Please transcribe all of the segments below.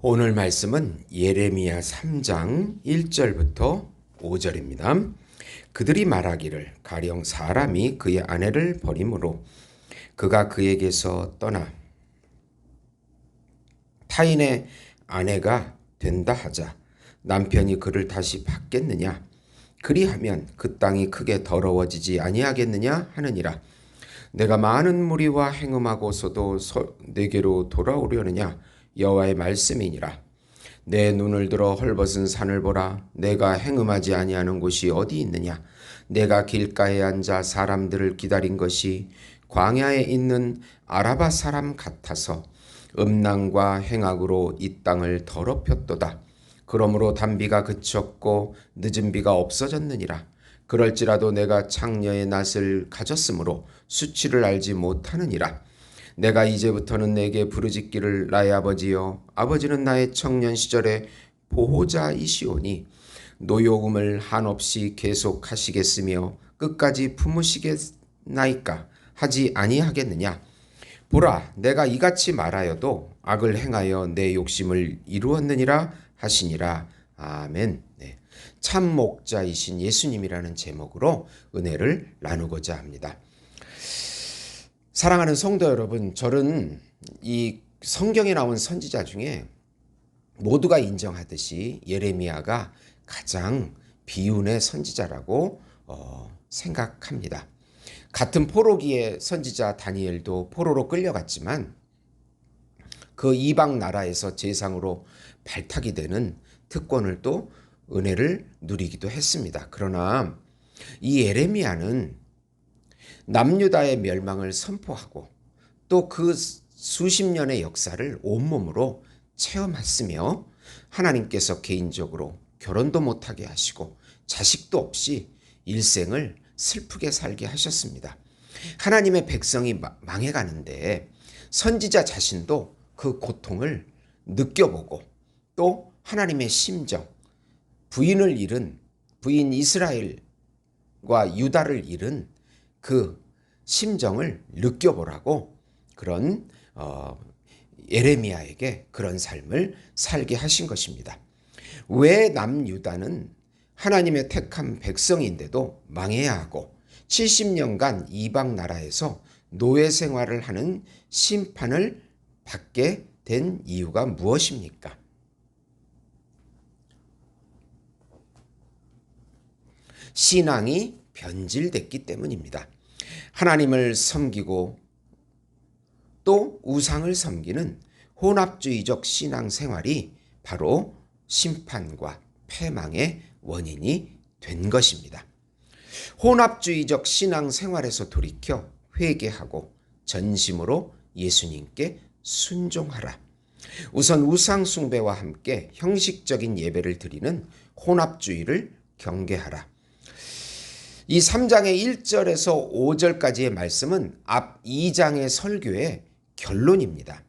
오늘 말씀은 예레미야 3장 1절부터 5절입니다. 그들이 말하기를 가령 사람이 그의 아내를 버림으로 그가 그에게서 떠나 타인의 아내가 된다 하자 남편이 그를 다시 받겠느냐? 그리하면 그 땅이 크게 더러워지지 아니하겠느냐 하느니라. 내가 많은 무리와 행음하고서도 내게로 돌아오려느냐? 여호와의 말씀이니라. 내 눈을 들어 헐벗은 산을 보라. 내가 행음하지 아니하는 곳이 어디 있느냐? 내가 길가에 앉아 사람들을 기다린 것이 광야에 있는 아라바 사람 같아서 음란과 행악으로 이 땅을 더럽혔도다. 그러므로 단비가 그쳤고 늦은 비가 없어졌느니라. 그럴지라도 내가 창녀의 낯을 가졌으므로 수치를 알지 못하느니라. 내가 이제부터는 내게 부르짖기를 나의 아버지여, 아버지는 나의 청년 시절의 보호자이시오니 노여움을 한없이 계속하시겠으며 끝까지 품으시겠나이까 하지 아니하겠느냐. 보라, 내가 이같이 말하여도 악을 행하여 내 욕심을 이루었느니라 하시니라. 아멘. 네. 참 목자이신 예수님이라는 제목으로 은혜를 나누고자 합니다. 사랑하는 성도 여러분, 저는 이 성경에 나온 선지자 중에 모두가 인정하듯이 예레미야가 가장 비운의 선지자라고 생각합니다. 같은 포로기의 선지자 다니엘도 포로로 끌려갔지만 그 이방 나라에서 제상으로 발탁이 되는 특권을 또 은혜를 누리기도 했습니다. 그러나 이 예레미야는 남유다의 멸망을 선포하고 또 그 수십 년의 역사를 온몸으로 체험했으며 하나님께서 개인적으로 결혼도 못하게 하시고 자식도 없이 일생을 슬프게 살게 하셨습니다. 하나님의 백성이 망해가는데 선지자 자신도 그 고통을 느껴보고 또 하나님의 심정, 부인을 잃은 부인 이스라엘과 유다를 잃은 그 심정을 느껴보라고 그런 예레미야에게 그런 삶을 살게 하신 것입니다. 왜 남유다는 하나님의 택한 백성인데도 망해야 하고 70년간 이방 나라에서 노예 생활을 하는 심판을 받게 된 이유가 무엇입니까? 신앙이 변질됐기 때문입니다. 하나님을 섬기고 또 우상을 섬기는 혼합주의적 신앙생활이 바로 심판과 패망의 원인이 된 것입니다. 혼합주의적 신앙생활에서 돌이켜 회개하고 전심으로 예수님께 순종하라. 우선 우상 숭배와 함께 형식적인 예배를 드리는 혼합주의를 경계하라. 이 3장의 1절에서 5절까지의 말씀은 앞 2장의 설교의 결론입니다.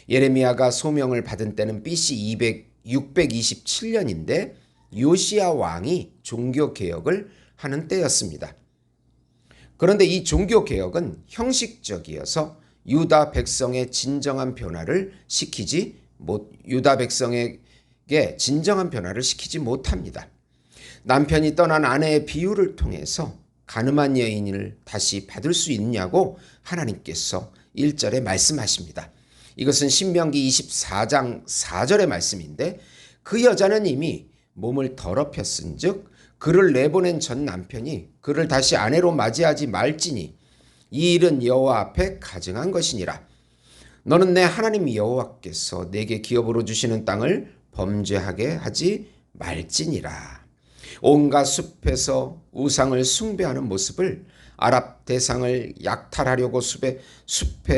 예레미야가 소명을 받은 때는 BC 627년인데 요시야 왕이 종교개혁을 하는 때였습니다. 그런데 이 종교개혁은 형식적이어서 유다 백성의 진정한 변화를 유다 백성에게 진정한 변화를 시키지 못합니다. 남편이 떠난 아내의 비유를 통해서 가늠한 여인을 다시 받을 수 있냐고 하나님께서 1절에 말씀하십니다. 이것은 신명기 24장 4절의 말씀인데 그 여자는 이미 몸을 더럽혔은즉 그를 내보낸 전 남편이 그를 다시 아내로 맞이하지 말지니 이 일은 여호와 앞에 가증한 것이니라. 너는 내 하나님 여호와께서 내게 기업으로 주시는 땅을 범죄하게 하지 말지니라. 온갖 숲에서 우상을 숭배하는 모습을 아랍 대상을 약탈하려고 숲에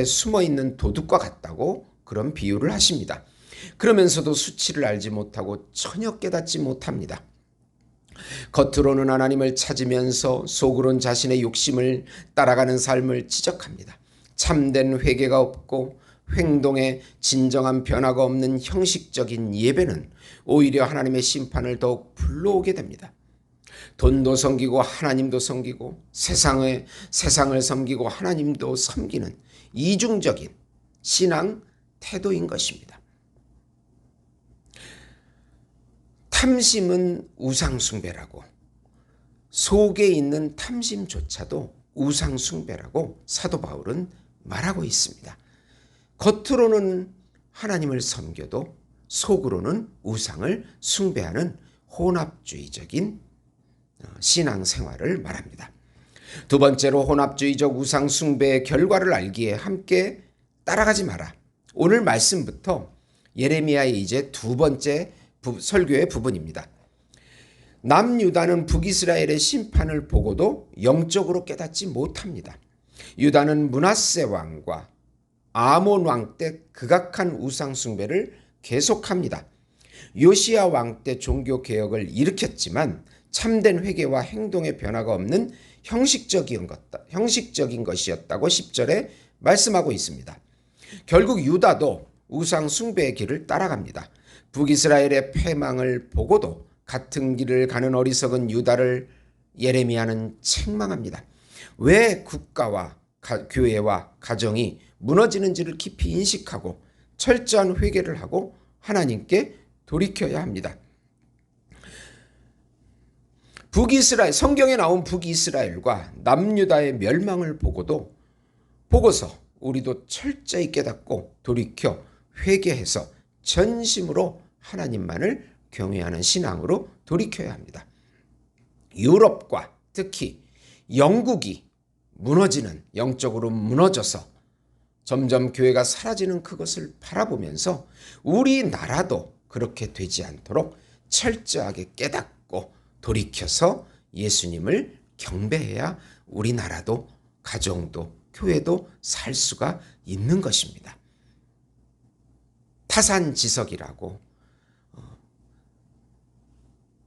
숨어있는 도둑과 같다고 그런 비유를 하십니다. 그러면서도 수치를 알지 못하고 전혀 깨닫지 못합니다. 겉으로는 하나님을 찾으면서 속으로는 자신의 욕심을 따라가는 삶을 지적합니다. 참된 회개가 없고 행동에 진정한 변화가 없는 형식적인 예배는 오히려 하나님의 심판을 더욱 불러오게 됩니다. 돈도 섬기고 하나님도 섬기고 세상을 섬기고 하나님도 섬기는 이중적인 신앙 태도인 것입니다. 탐심은 우상숭배라고, 속에 있는 탐심조차도 우상숭배라고 사도 바울은 말하고 있습니다. 겉으로는 하나님을 섬겨도 속으로는 우상을 숭배하는 혼합주의적인 신앙생활을 말합니다. 두 번째로 혼합주의적 우상숭배의 결과를 알기에 함께 따라가지 마라. 오늘 말씀부터 예레미야의 이제 두 번째 설교의 부분입니다. 남유다는 북이스라엘의 심판을 보고도 영적으로 깨닫지 못합니다. 유다는 므낫세 왕과 아몬 왕 때 극악한 우상 숭배를 계속합니다. 요시야 왕 때 종교 개혁을 일으켰지만 참된 회개와 행동의 변화가 없는 형식적인 것이었다고 10절에 말씀하고 있습니다. 결국 유다도 우상 숭배의 길을 따라갑니다. 북이스라엘의 패망을 보고도 같은 길을 가는 어리석은 유다를 예레미야는 책망합니다. 왜 국가와 교회와 가정이 무너지는지를 깊이 인식하고 철저한 회개를 하고 하나님께 돌이켜야 합니다. 성경에 나온 북이스라엘과 남유다의 멸망을 보고서 우리도 철저히 깨닫고 돌이켜 회개해서 전심으로 하나님만을 경외하는 신앙으로 돌이켜야 합니다. 유럽과 특히 영국이 영적으로 무너져서 점점 교회가 사라지는 그것을 바라보면서 우리나라도 그렇게 되지 않도록 철저하게 깨닫고 돌이켜서 예수님을 경배해야 우리나라도 가정도 교회도 살 수가 있는 것입니다. 타산지석이라고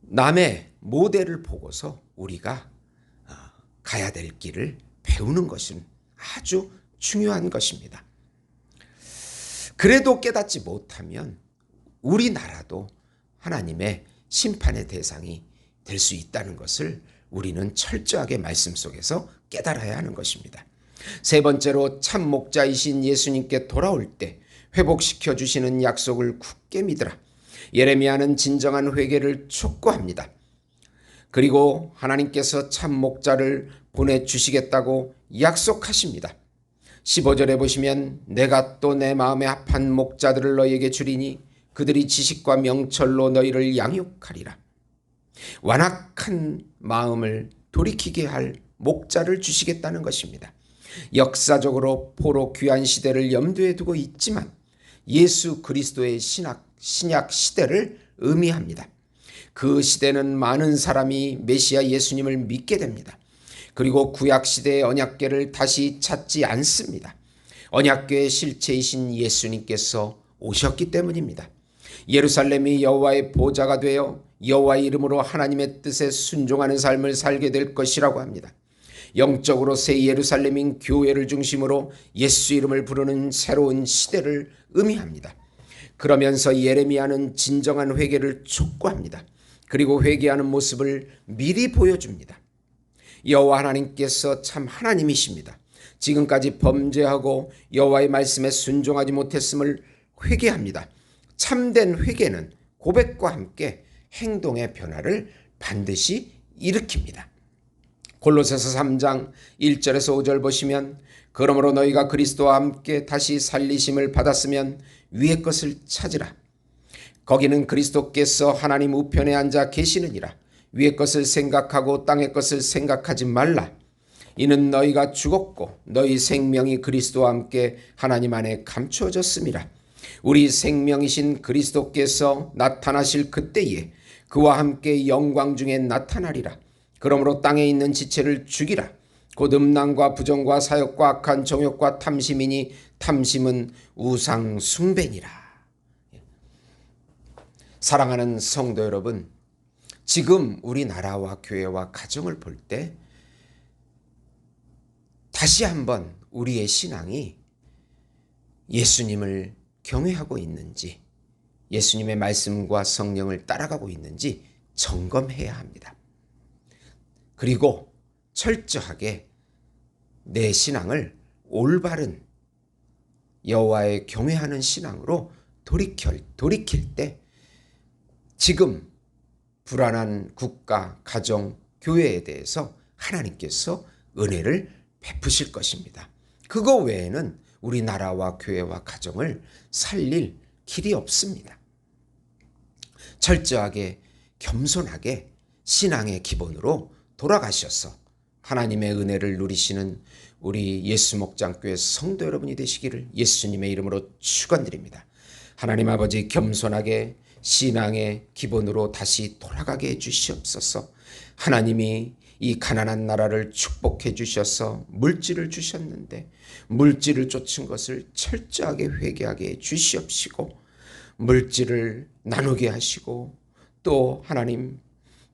남의 모델을 보고서 우리가 가야 될 길을 배우는 것은 아주 중요한 것입니다. 그래도 깨닫지 못하면 우리나라도 하나님의 심판의 대상이 될 수 있다는 것을 우리는 철저하게 말씀 속에서 깨달아야 하는 것입니다. 세 번째로 참 목자이신 예수님께 돌아올 때 회복시켜 주시는 약속을 굳게 믿으라. 예레미야는 진정한 회개를 촉구합니다. 그리고 하나님께서 참 목자를 보내주시겠다고 약속하십니다. 15절에 보시면 내가 또 내 마음에 합한 목자들을 너희에게 주리니 그들이 지식과 명철로 너희를 양육하리라. 완악한 마음을 돌이키게 할 목자를 주시겠다는 것입니다. 역사적으로 포로 귀환 시대를 염두에 두고 있지만 예수 그리스도의 신약 시대를 의미합니다. 그 시대는 많은 사람이 메시아 예수님을 믿게 됩니다. 그리고 구약 시대의 언약궤를 다시 찾지 않습니다. 언약궤의 실체이신 예수님께서 오셨기 때문입니다. 예루살렘이 여호와의 보좌가 되어 여호와의 이름으로 하나님의 뜻에 순종하는 삶을 살게 될 것이라고 합니다. 영적으로 새 예루살렘인 교회를 중심으로 예수 이름을 부르는 새로운 시대를 의미합니다. 그러면서 예레미야는 진정한 회개를 촉구합니다. 그리고 회개하는 모습을 미리 보여줍니다. 여호와 하나님께서 참 하나님이십니다. 지금까지 범죄하고 여호와의 말씀에 순종하지 못했음을 회개합니다. 참된 회개는 고백과 함께 행동의 변화를 반드시 일으킵니다. 골로새서 3장 1절에서 5절 보시면 그러므로 너희가 그리스도와 함께 다시 살리심을 받았으면 위의 것을 찾으라. 거기는 그리스도께서 하나님 우편에 앉아 계시느니라. 위의 것을 생각하고 땅의 것을 생각하지 말라. 이는 너희가 죽었고 너희 생명이 그리스도와 함께 하나님 안에 감추어졌음이라. 우리 생명이신 그리스도께서 나타나실 그때에 그와 함께 영광 중에 나타나리라. 그러므로 땅에 있는 지체를 죽이라. 곧 음란과 부정과 사욕과 악한 정욕과 탐심이니 탐심은 우상 숭배니라. 사랑하는 성도 여러분, 지금 우리나라와 교회와 가정을 볼 때 다시 한번 우리의 신앙이 예수님을 경외하고 있는지, 예수님의 말씀과 성령을 따라가고 있는지 점검해야 합니다. 그리고 철저하게 내 신앙을 올바른 여호와의 경외하는 신앙으로 돌이킬 때 지금 불안한 국가, 가정, 교회에 대해서 하나님께서 은혜를 베푸실 것입니다. 그거 외에는 우리 나라와 교회와 가정을 살릴 길이 없습니다. 철저하게 겸손하게 신앙의 기본으로 돌아가셔서 하나님의 은혜를 누리시는 우리 예수목장교회 성도 여러분이 되시기를 예수님의 이름으로 축원드립니다. 하나님 아버지, 겸손하게 신앙의 기본으로 다시 돌아가게 해주시옵소서. 하나님이 이 가난한 나라를 축복해 주셔서 물질을 주셨는데 물질을 쫓은 것을 철저하게 회개하게 해 주시옵시고, 물질을 나누게 하시고 또 하나님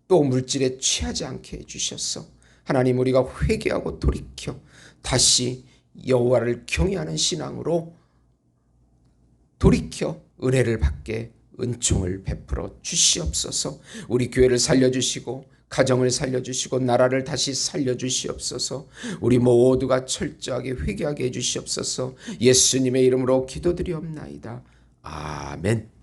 또 물질에 취하지 않게 해주셔서 하나님, 우리가 회개하고 돌이켜 다시 여호와를 경외하는 신앙으로 돌이켜 은혜를 받게 은총을 베풀어 주시옵소서. 우리 교회를 살려주시고 가정을 살려주시고 나라를 다시 살려주시옵소서. 우리 모두가 철저하게 회개하게 해주시옵소서. 예수님의 이름으로 기도드리옵나이다. 아멘.